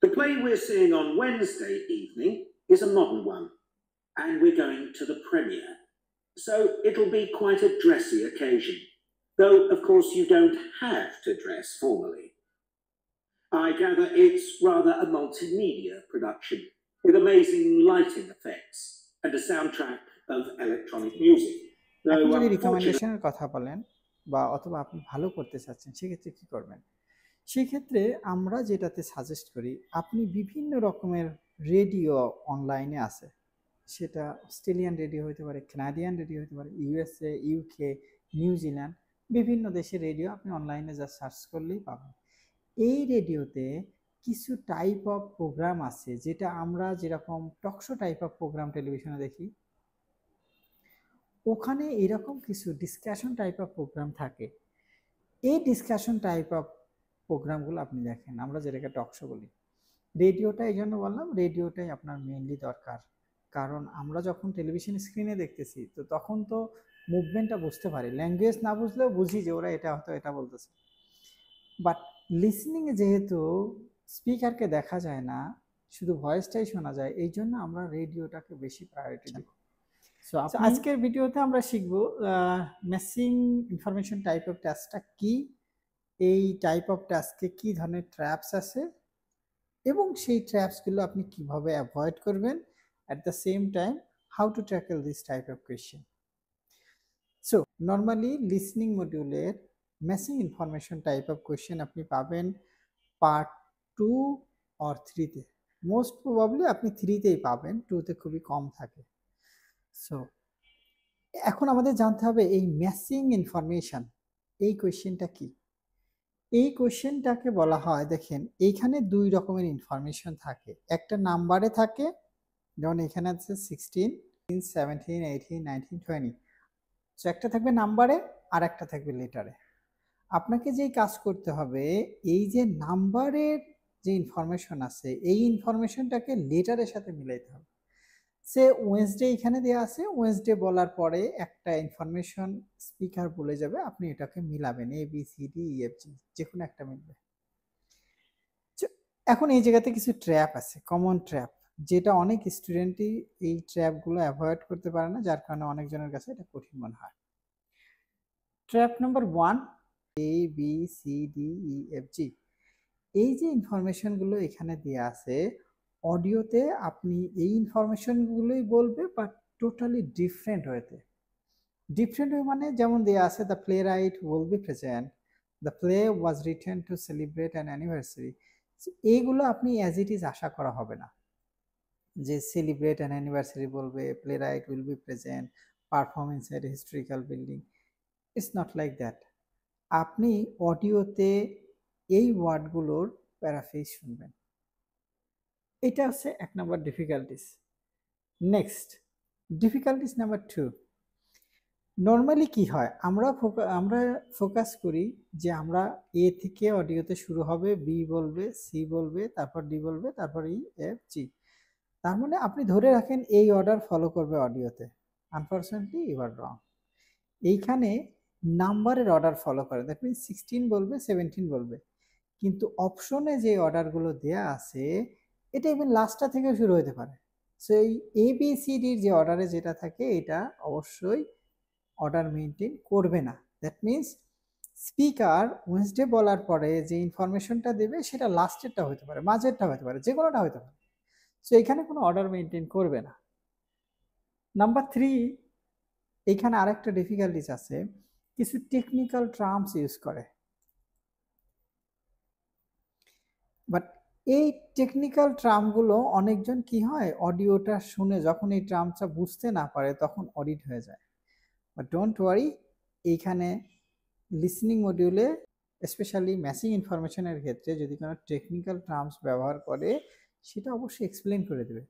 The play we're seeing on Wednesday evening is a modern one, and we're going to the premiere. So it'll be quite a dressy occasion, though, of course, you don't have to dress formally. I gather it's rather a multimedia production, with amazing lighting effects and a soundtrack of electronic music. এখন Though, যদি unfortunately, রিকমেন্ডেশনের কথা বলেন বা অথবা আপনি ভালো করতে চাচ্ছেন সেক্ষেত্রে কি করবেন? সেক্ষেত্রে আমরা যেটাতে সাজেস্ট করি, আপনি বিভিন্ন রকমের রেডিও অনলাইনে আছে, সেটা অস্ট্রেলিয়ান রেডিও হতে পারে, কানাডিয়ান রেডিও হতে পারে, ইউএসএ, ইউকে, নিউজিল্যান্ড, বিভিন্ন দেশের রেডিও আপনি অনলাইনে যা সার্চ করলেই পাবেন। এই রেডিওতে কিছু টাইপ অফ প্রোগ্রাম আছে যেটা আমরা যেরকম টকশো টাইপ অফ প্রোগ্রাম টেলিভিশনে দেখি, ওখানে এরকম কিছু ডিসকাশন টাইপ অফ প্রোগ্রাম থাকে। এই ডিসকাশন টাইপ অফ প্রোগ্রামগুলো আপনি দেখেন, আমরা যেটাকে টকশো বলি। রেডিওটা এই জন্য বললাম, রেডিওটাই আপনার মেইনলি দরকার, কারণ আমরা যখন টেলিভিশন স্ক্রিনে দেখতেছি তো তখন তো মুভমেন্টটা বুঝতে পারি, ল্যাঙ্গুয়েজ না বুঝলেও বুঝি যে ওরা এটা হয়তো এটা বলতেছে। বাট লিসনিংয়ে যেহেতু স্পিকারকে দেখা যায় না, শুধু ভয়েসটাই শোনা যায়, এই জন্য আমরা রেডিওটাকে বেশি প্রায়োরিটি দিব। সো আজকের ভিডিওতে আমরা শিখব মেসিং ইনফরমেশন টাইপ অফ টাস্কটা কি, এই টাইপ অফ টাস্কে কি ধরনের ট্র্যাপস আছে এবং সেই ট্র্যাপসগুলো আপনি কিভাবে অ্যাভয়েড করবেন, at the same time how to tackle this type of question. So normally listening মডিউলের missing information type of question আপনি পাবেন পার্ট 2 অর 3-তে। মোস্ট প্রবাবলি আপনি 3-তেই পাবেন, 2-তে খুবই কম থাকে। সো এখন আমাদের জানতে হবে এই ম্যাচিং ইনফরমেশন, এই কোয়েশ্চেনটা কি। এই কোয়েশ্চেনটাকে বলা হয়, দেখেন এইখানে দুই রকমের ইনফরমেশন থাকে, একটা নাম্বারে থাকে, যেমন এখানে আছে 16, 17, 18, 19, 20। সো একটা থাকবে নাম্বারে আর একটা থাকবে লেটারে। আপনাকে যেই কাজ করতে হবে, এই যে নাম্বারের যে ইনফরমেশন আছে এই ইনফরমেশনটাকে লেটারের সাথে মিলাইতে হবে। সে ওয়েডনেসডে এখানে দেওয়া আছে, ওয়েডনেসডে বলার পরে একটা ইনফরমেশন স্পিকার বলে যাবে, আপনি এটাকে মিলাবেন, A B C D E F G, যে কোনো একটা মিলবে। এখন এই জায়গাতে কিছু ট্র্যাপ আছে, কমন ট্র্যাপ, যেটা অনেক স্টুডেন্টই এই ট্র্যাপগুলো অ্যাভয়েড করতে পারে না, যার কারণে অনেকজনের কাছে এটা কঠিন মনে হয়। Trap number 1, A B C D E F G, এই যে ইনফরমেশনগুলো এখানে দেওয়া আছে, অডিওতে আপনি এই ইনফরমেশনগুলোই বলবে, বাট টোটালি ডিফারেন্ট ওয়েতে। ডিফারেন্ট ওয়ে মানে যেমন দেওয়া আছে, the playwright will be present, the play was written to celebrate an anniversary. এইগুলো আপনি অ্যাজ ইট ইজ আশা করা হবে না, যে সেলিব্রেট অ্যান অ্যানিভার্সারি বলবে, playwright will be present, performance at historical building. It's not like that. আপনি অডিওতে এই ওয়ার্ডগুলোর প্যারাফ্রেজ শুনবেন। এটা হচ্ছে 1 number difficulties. Next difficulties number 2, normally কি হয়, আমরা ফোকাস করি যে আমরা এ থেকে অডিওতে শুরু হবে, বি বলবে, সি বলবে, তারপর ডি বলবে, তারপর ই এফ জি। তার মানে আপনি ধরে রাখেন এই অর্ডার ফলো করবে অডিওতে। আনফরচুনেটলি ইউ আর রং। এইখানে নাম্বারের অর্ডার ফলো করে, দ্যাট মিনস 16 বলবে, 17 বলবে, কিন্তু অপশনে যে অর্ডারগুলো দেয়া আছে এটা ইভেন লাস্টটা থেকেও শুরু হতে পারে। সো এই এ বি সি ডির যে অর্ডারে যেটা থাকে এটা অবশ্যই অর্ডার মেনটেন করবে না। দ্যাট মিনস স্পিকার ওয়েডনেসডে বলার পরে যে ইনফরমেশনটা দেবে সেটা লাস্টেরটা হতে পারে, মাঝেরটা হতে পারে, যে কোনোটা হতে পারে। সো এখানে কোনো অর্ডার মেনটেন করবে না। নাম্বার 3, এখানে আরেকটা ডিফিকাল্টিস আছে, কিছু টেকনিক্যাল টার্মস ইউজ করে, বাট এই টেকনিক্যাল টার্মগুলো অনেকজন কি হয়, অডিওটা শুনে যখন এই টার্মসটা বুঝতে না পারে তখন অডিট হয়ে যায়। বাট ডোন্ট ওয়ারি, এইখানে লিসনিং মডিউলে স্পেশালি ম্যাচিং ইনফরমেশনের ক্ষেত্রে যদি কোনো টেকনিক্যাল টার্মস ব্যবহার করে সেটা অবশ্যই এক্সপ্লেন করে দেবে।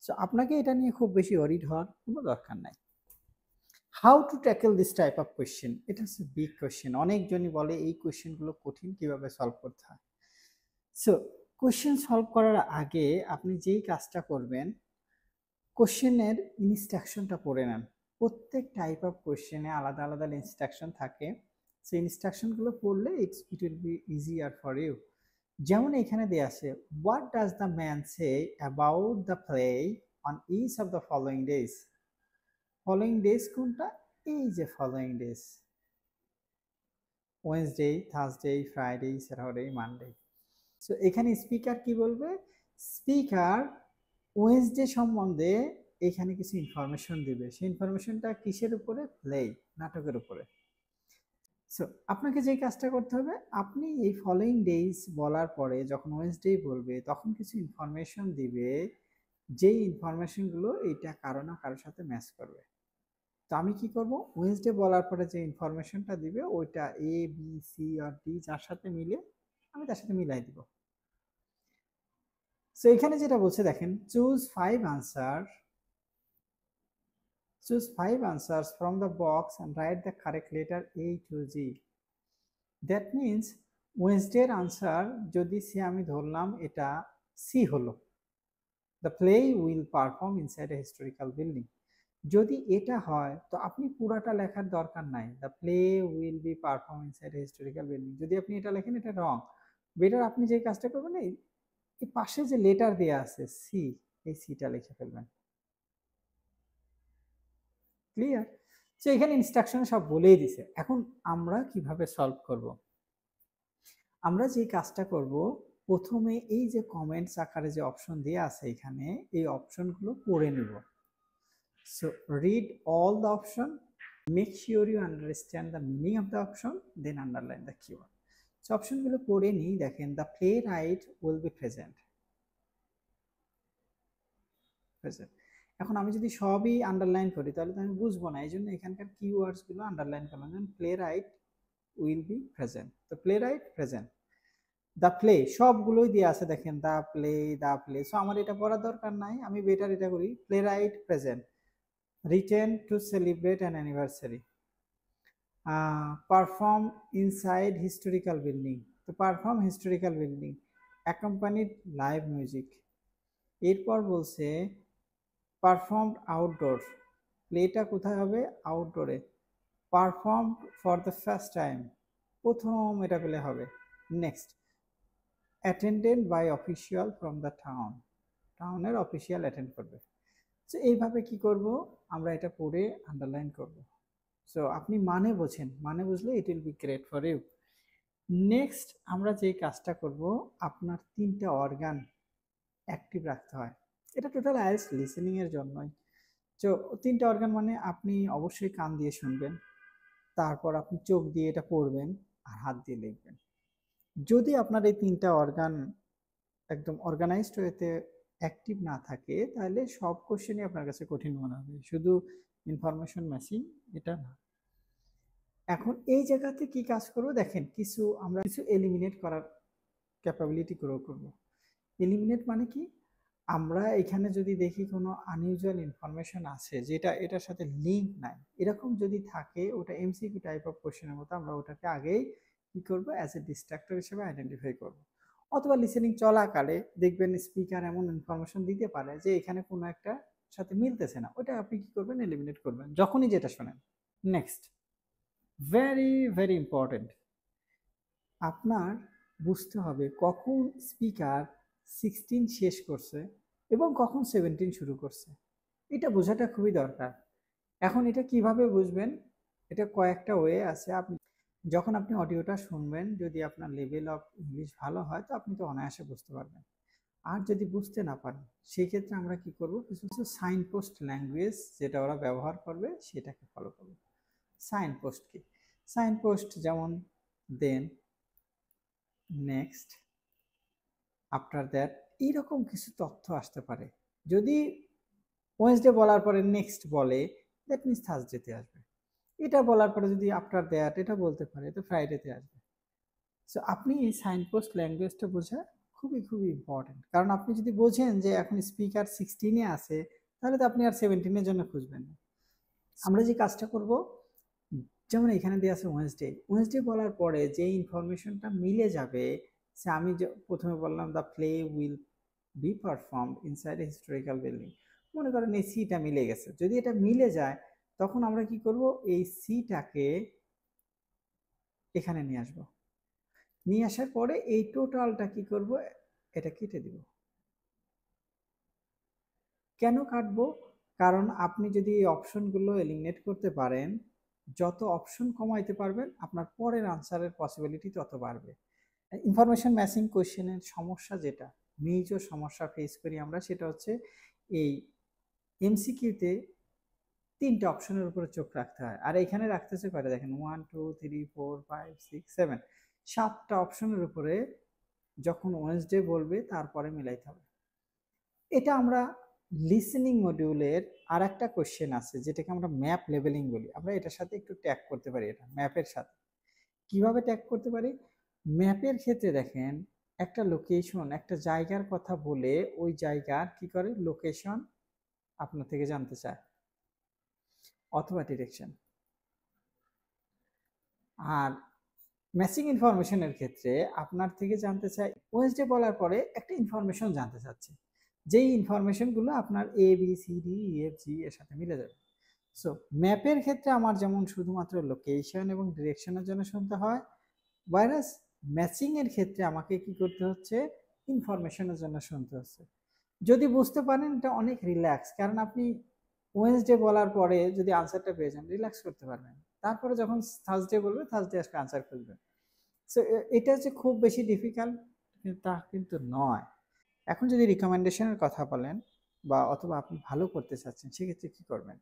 সো আপনাকে এটা নিয়ে খুব বেশি অডিট হওয়ার কোনো দরকার নাই। How to tackle this type of question, এটা হচ্ছে বিগ কোয়েশ্চেন। অনেকজনই বলে এই কোয়েশ্চেনগুলো কঠিন, কিভাবে সলভ করতে হয়। সো কোয়েশ্চেন সলভ করার আগে আপনি যেই কাজটা করবেন, কোয়েশ্চেনের ইনস্ট্রাকশনটা পড়ে নেন। প্রত্যেক টাইপ অফ কোয়েশ্চেনে আলাদা আলাদা ইনস্ট্রাকশন থাকে, সেই ইনস্ট্রাকশনগুলো পড়লে it will be easier for you. যেমন এখানে দেয়া আছে, what does the man say about the play on each of the following days? following days কোনটা? এই যে following days, Wednesday, Thursday, Friday, Saturday, Monday. So এখানে স্পিকার কি বলবে? স্পিকার ওয়েডনেসডে সম্বন্ধে এখানে কিছু ইনফরমেশন দিবে। সেই ইনফরমেশনটা কিসের উপরে? প্লে, নাটকের উপরে। সো আপনাকে যে কাজটা করতে হবে, আপনি এই ফলোইং ডেজ বলার পরে যখন ওয়েডনেসডে বলবে তখন কিছু ইনফরমেশন দিবে, যেই ইনফরমেশনগুলো এইটা কারো না কারোর সাথে ম্যাচ করবে। তো আমি কি করব? ওয়েডনেসডে বলার পরে যে ইনফরমেশনটা দিবে ওইটা এ বি সি আর ডি যার সাথে মিলে আমি তার সাথে মিলাই দিব। সো এখানে যেটা বলছে দেখেন, choose 5 answers from the box and write the correct letter A to G. That means ওয়েডনেসডের আনসার যদি সি আমি ধরলাম এটা সি হলো, the play will perform inside a historical building. যদি এটা হয় তো আপনি পুরাটা লেখার দরকার নাই, the play will be performed inside a historical building। যদি আপনি এটা লেখেন এটা রং। বেটার আপনি যে কাজটা করবেন, এই পাশে যে লেটার দেয়া আছে সি, এই সিটা লিখে ফেলবেন। ক্লিয়ার? সো এখানে ইনস্ট্রাকশন সব বলেই দিছে। এখন আমরা কিভাবে সলভ করব? আমরা যে কাজটা করব, প্রথমে এই যে কমেন্টস আকারে যে অপশন দেয়া আছে এখানে, এই অপশনগুলো পড়ে নিব। So read all the option, make sure you understand the meaning of the option, then underline the keyword. So অপশনগুলো পড়ে নিই। দেখেন, the playwright will be present. এখন আমি যদি সবই আন্ডারলাইন করি তাহলে তো আমি বুঝবো না, এই জন্য এখানকার কিওয়ার্ডস গুলো আন্ডারলাইন করলাম। যেমন playwright will be present, তো playwright present. The play সবগুলোই দিয়ে আছে দেখেন, দ্য প্লে। সো আমার এটা পড়ার দরকার নাই, আমি বেটার এটা করি, playwright present. Written to celebrate an anniversary, perform inside historical building, তো perform historical building, accompanied live music. এরপর বলছে পারফর্মড আউটডোর, প্লেটা কোথায় হবে? আউটডোরে। Perform for the first time, প্রথম এটা পেলে হবে। Next, attended by official from the town, টাউনের অফিসিয়াল অ্যাটেন্ড করবে। সো এইভাবে কি করব? আমরা এটা পড়ে আন্ডারলাইন করব। সো আপনি মানে বোঝেন, মানে বুঝলে it will be great for you. Next আমরা যে কাজটা করব, আপনার 3টা অর্গান অ্যাক্টিভ রাখতে হয়। এটা টোটাল আইএলটিএস লিসেনিং এর জন্যই। তো 3টা অর্গান মানে আপনি অবশ্যই কান দিয়ে শুনবেন, তারপর আপনি চোখ দিয়ে এটা পড়বেন, আর হাত দিয়ে লিখবেন। যদি আপনার এই 3টা অর্গান একদম অর্গানাইজড ওয়েতে অ্যাক্টিভ না থাকে তাহলে সব কোশ্চেনই আপনার কাছে কঠিন মনে হবে, শুধু ইনফরমেশন ম্যাচিং এটা না। এখন এই জায়গাতে কি কাজ করব দেখেন, আমরা কিছু এলিমিনেট করার ক্যাপাবিলিটি গ্রো করব। এলিমিনেট মানে কি? আমরা এখানে যদি দেখি কোনো আনইউজুয়াল ইনফরমেশন আছে যেটা এটার সাথে লিঙ্ক নাই, এরকম যদি থাকে ওটা এমসিকিউ টাইপ অফ কোশ্চেনের মতো, আমরা ওটাকে আগেই কি করব? অ্যাজ এ ডিস্ট্রাক্টর হিসেবে আইডেন্টিফাই করব। অথবা লিসেনিং চলাকালে দেখবেন স্পিকার এমন ইনফরমেশন দিতে পারে যে এখানে কোনো একটা সাথে মিলতেছে না, ওটা আপনি কি করবেন? এলিমিনেট করবেন যখনই যেটা শোনেন। নেক্সট, ভেরি ভেরি ইম্পর্টেন্ট, আপনার বুঝতে হবে কখন স্পিকার 16 শেষ করছে এবং কখন 17 শুরু করছে, এটা বোঝাটা খুবই দরকার। এখন এটা কিভাবে বুঝবেন? এটা কয়েকটা ওয়ে আছে। যখন আপনি অডিওটা শুনবেন, যদি আপনার লেভেল অফ ইংলিশ ভালো হয় তো আপনি তো অনায়াসে বুঝতে পারবেন। আর যদি বুঝতে না পারেন সেই ক্ষেত্রে আমরা কি করব? কিছু কিছু সাইন পোস্ট ল্যাঙ্গুয়েজ যেটা ওরা ব্যবহার করবে সেটাকে ফলো করব। সাইন পোস্ট কি? সাইন পোস্ট যেমন দেন, নেক্সট, আফটার দ্যাট, এইরকম কিছু তথ্য আসতে পারে। যদি ওয়েডনেসডে বলার পরে নেক্সট বলে, দ্যাট মিনস থার্সডেতে আসবে। এটা বলার পরে যদি আফটার দ্যাট এটা বলতে পারে তো ফ্রাইডেতে আসবে। সো আপনি এই সাইন পোস্ট ল্যাঙ্গুয়েজটা বোঝা খুবই খুবই ইম্পর্টেন্ট, কারণ আপনি যদি বোঝেন যে এখন স্পিকার 16-এ আছে তাহলে তো আপনি আর 17-এর জন্য খুঁজবেন না। আমরা যে কাজটা করব, যেমন এখানে দেওয়া আছে ওয়েডনেসডে বলার পরে যে ইনফরমেশনটা মিলে যাবে, সে আমি যে প্রথমে বললাম the play will be performed inside a historical building, মনে করেন এই সিটা মিলে গেছে। যদি এটা মিলে যায় তখন আমরা কি করব? এই সিটাকে এখানে নিয়ে আসব। নিয়ে আসার পরে এই টোটালটা কি করব, এটা কেটে দিব। কেন কাটবো? কারণ আপনি যদি এই অপশনগুলো এলিমিনেট করতে পারেন, যত অপশন কমাইতে পারবেন আপনার পরের আনসারের পসিবিলিটি তত বাড়বে। ইনফরমেশন ম্যাচিং কোশ্চেনের সমস্যা যেটা মেজর সমস্যা ফেস করি আমরা, সেটা হচ্ছে এই এমসিকিউতে 3টে অপশনের উপরে চোখ রাখতে হয়, আর এখানে রাখতেছে কয়টা দেখেন, 1 2 3 4 5 6 7, 7টা অপশনের উপরে যখন ওয়েডনেসডে বলবে তারপরে মিলাইতে হবে। এটা আমরা লিসেনিং মডিউলের আর একটা কোশ্চেন আছে যেটাকে আমরা ম্যাপ লেভেলিং বলি, আমরা এটার সাথে একটু ট্যাগ করতে পারি। এটা ম্যাপের সাথে কিভাবে ট্যাগ করতে পারি? ম্যাপের ক্ষেত্রে দেখেন একটা লোকেশন, একটা জায়গার কথা বলে ওই জায়গার কি করে লোকেশন আপনার থেকে জানতে চায় অথবা ডিরেকশন। আর ম্যাচিং ইনফরমেশনের ক্ষেত্রে আপনার থেকে জানতে চাই ওয়েডনেসডে বলার পরে একটা ইনফরমেশন জানতে চাচ্ছে, যেই ইনফরমেশনগুলো আপনার A B C D E F G এর সাথে মিলে যাবে। সো ম্যাপের ক্ষেত্রে আমার যেমন শুধুমাত্র লোকেশন এবং ডিরেকশনের জন্য শুনতে হয়, ভাইরাস ম্যাচিং এর ক্ষেত্রে আমাকে কি করতে হচ্ছে, ইনফরমেশনের জন্য শুনতে হচ্ছে। যদি বুঝতে পারেন এটা অনেক রিল্যাক্স, কারণ আপনি ওয়েডনেসডে বলার পরে যদি আনসারটা পেয়ে যান রিল্যাক্স করতে পারবেন, তারপরে যখন থার্সডে বলবে থার্সডে আজকে আনসার খুঁজবেন। সো এটা হচ্ছে খুব বেশি ডিফিকাল্ট, তা কিন্তু নয়। এখন যদি রিকমেন্ডেশনের কথা বলেন বা অথবা আপনি ভালো করতে চাচ্ছেন, সেক্ষেত্রে কি করবেন?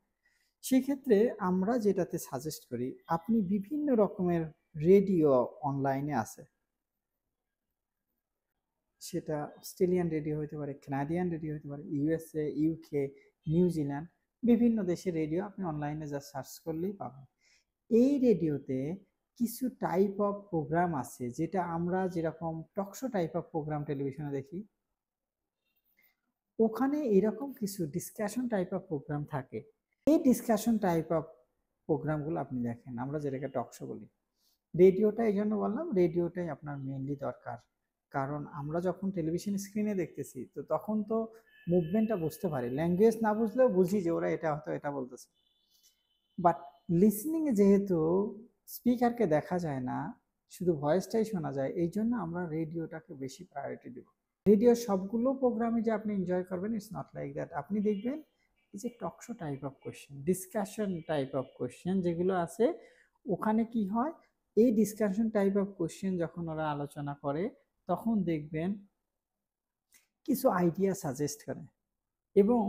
সেক্ষেত্রে আমরা যেটাতে সাজেস্ট করি, আপনি বিভিন্ন রকমের রেডিও অনলাইনে আছে, সেটা অস্ট্রেলিয়ান রেডিও হতে পারে, কানাডিয়ান রেডিও হতে পারে, ইউএসএ, ইউকে, নিউজিল্যান্ড, বিভিন্ন দেশের রেডিও আপনি অনলাইনে যা সার্চ করলেই পাবেন। এই রেডিওতে কিছু টাইপ অফ প্রোগ্রাম আছে যেটা আমরা যেরকম টকশো টাইপ অফ প্রোগ্রাম টেলিভিশনে দেখি, ওখানে এরকম কিছু ডিসকাশন টাইপ অফ প্রোগ্রাম থাকে। এই ডিসকাশন টাইপ অফ প্রোগ্রামগুলো আপনি দেখেন, আমরা যেটাকে টকশো বলি। রেডিওটা এই জন্য বললাম, রেডিওটাই আপনার মেইনলি দরকার, কারণ আমরা যখন টেলিভিশন স্ক্রিনে দেখতেছি তো তখন তো মুভমেন্টটা বুঝতে পারি, ল্যাঙ্গুয়েজ না বুঝলেও বুঝি যে ওরা এটা হয়তো এটা বলতেছে। বাট লিসনিং এ যেহেতু স্পিকারকে দেখা যায় না, শুধু ভয়েসটাই শোনা যায়, এই জন্য আমরা রেডিওটাকে বেশি প্রায়োরিটি দেব। রেডিওর সবগুলো প্রোগ্রামে যে আপনি এনজয় করবেন, ইটস নট লাইক দ্যাট। আপনি দেখবেন এই যে talk show type of question, discussion type of question যেগুলো আছে, ওখানে কি হয়, এই ডিসকাশন টাইপ অফ কোশ্চেন যখন ওরা আলোচনা করে তখন দেখবেন কিছু আইডিয়া সাজেস্ট করে এবং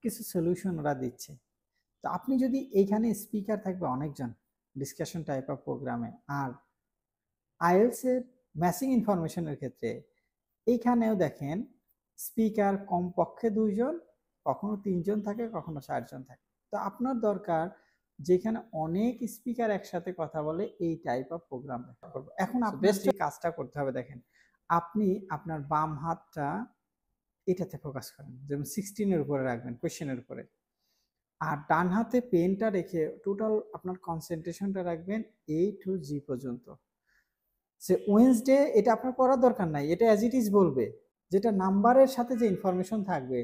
কিছু সলিউশন ওরা দিচ্ছে। তো আপনি যদি এইখানে স্পিকার থাকবে অনেকজন ডিসকাশন টাইপ অফ প্রোগ্রামে, আর আইএলস এর ম্যাচিং ইনফরমেশনের ক্ষেত্রে এইখানেও দেখেন স্পিকার কমপক্ষে 2জন, কখনো 3জন থাকে, কখনো 4জন থাকে। তো আপনার দরকার যেখানে অনেক স্পিকার একসাথে কথা বলে এই টাইপ অফ প্রোগ্রাম করব। এখন আপনার যে কাজটা করতে হবে দেখেন, আপনি আপনার বাম হাতটা এটাতে ফোকাস করেন, যেমন 16-এর উপরে রাখবেন কোয়েশ্চেনের উপরে, আর ডান হাতে পেনটা রেখে টোটাল আপনার কনসেন্ট্রেশনটা রাখবেন A to G পর্যন্ত। সে ওয়েডনেসডে এটা আপনার পড়ার দরকার নাই, এটা অ্যাজ ইট ইজ বলবে, যেটা নাম্বারের সাথে যে ইনফরমেশন থাকবে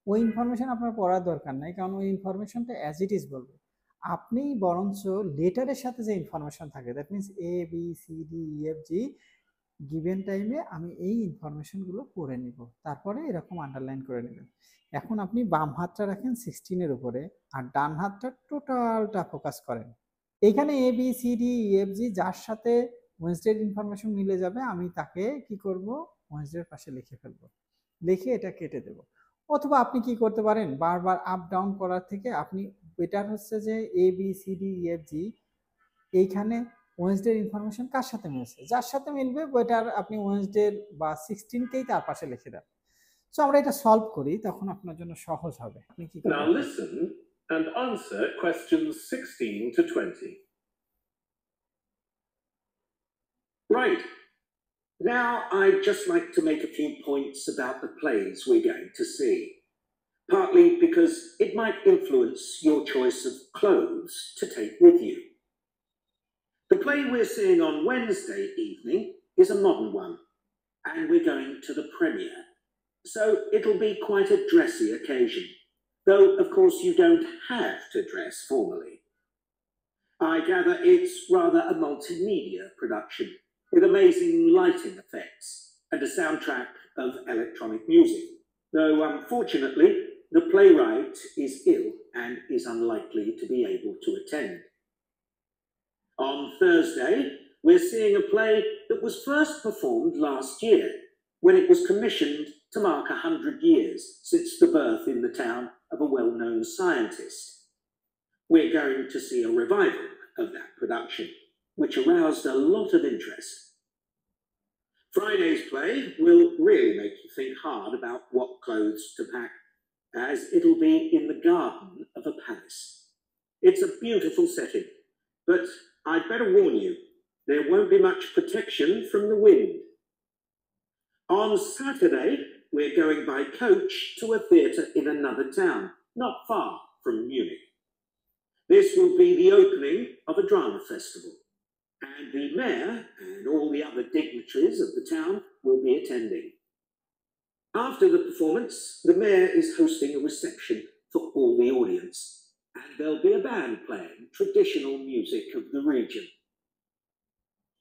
ওই ইনফরমেশন আপনার পড়ার দরকার নাই, কারণ ওই ইনফরমেশনটা অ্যাজ ইট ইজ বলবে। আপনি বরঞ্চ লেটারের সাথে যে ইনফরমেশন থাকে, that means A B C D E F G, given টাইমে আমি এই ইনফরমেশনগুলো পড়ে নিব, তারপরে এরকম আন্ডারলাইন করে নেবেন। এখন আপনি বাম হাতটা রাখেন 16-এর উপরে আর ডান হাতটা টোটালটা ফোকাস করেন। এখানে A B C D E F G যার সাথে ওয়েডনেসডের ইনফরমেশন মিলে যাবে আমি তাকে কি করব, ওয়েডনেসডের পাশে লিখে ফেলবো, লিখে এটা কেটে দেব। অথবা আপনি কি করতে পারেন, বারবার আপ ডাউন করার থেকে আপনি বেটার হচ্ছে যে A B C D E F G, এইখানে ওয়েডনেসডের ইনফরমেশন কার সাথে মিলছে, যার সাথে মিলবে ওইটার আপনি ওয়েডনেসডের বা 16কেই তার পাশে লিখে দেন। সো আমরা এটা সলভ করি, তখন আপনার জন্য সহজ হবে। আপনি কি করবেন? Now listen and answer questions 16 to 20. Right. Now, I'd just like to make a few points about the plays we're going to see, partly because it might influence your choice of clothes to take with you. The play we're seeing on Wednesday evening is a modern one, and we're going to the premiere, so it'll be quite a dressy occasion, though of course you don't have to dress formally. I gather it's rather a multimedia production, with amazing lighting effects and a soundtrack of electronic music, though unfortunately the playwright is ill and is unlikely to be able to attend. On Thursday, we're seeing a play that was first performed last year, when it was commissioned to mark 100 years since the birth in the town of a well-known scientist. We're going to see a revival of that production, which aroused a lot of interest. Friday's play will really make you think hard about what clothes to pack, as it'll be in the garden of a palace. It's a beautiful setting, but I'd better warn you, there won't be much protection from the wind. On Saturday, we're going by coach to a theatre in another town, not far from Munich. This will be the opening of a drama festival, and the mayor and all the other dignitaries of the town will be attending. After the performance, the mayor is hosting a reception for all the audience, and there'll be a band playing traditional music of the region.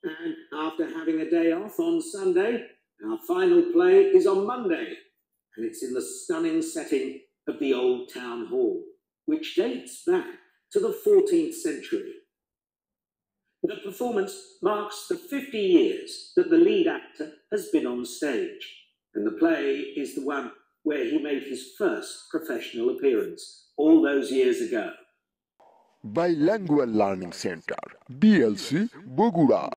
And after having a day off on Sunday, our final play is on Monday, and it's in the stunning setting of the Old Town Hall, which dates back to the 14th century. The performance marks the 50 years that the lead actor has been on stage, and the play is the one where he made his first professional appearance all those years ago. Bilingual Learning Center, BLC, Bogura.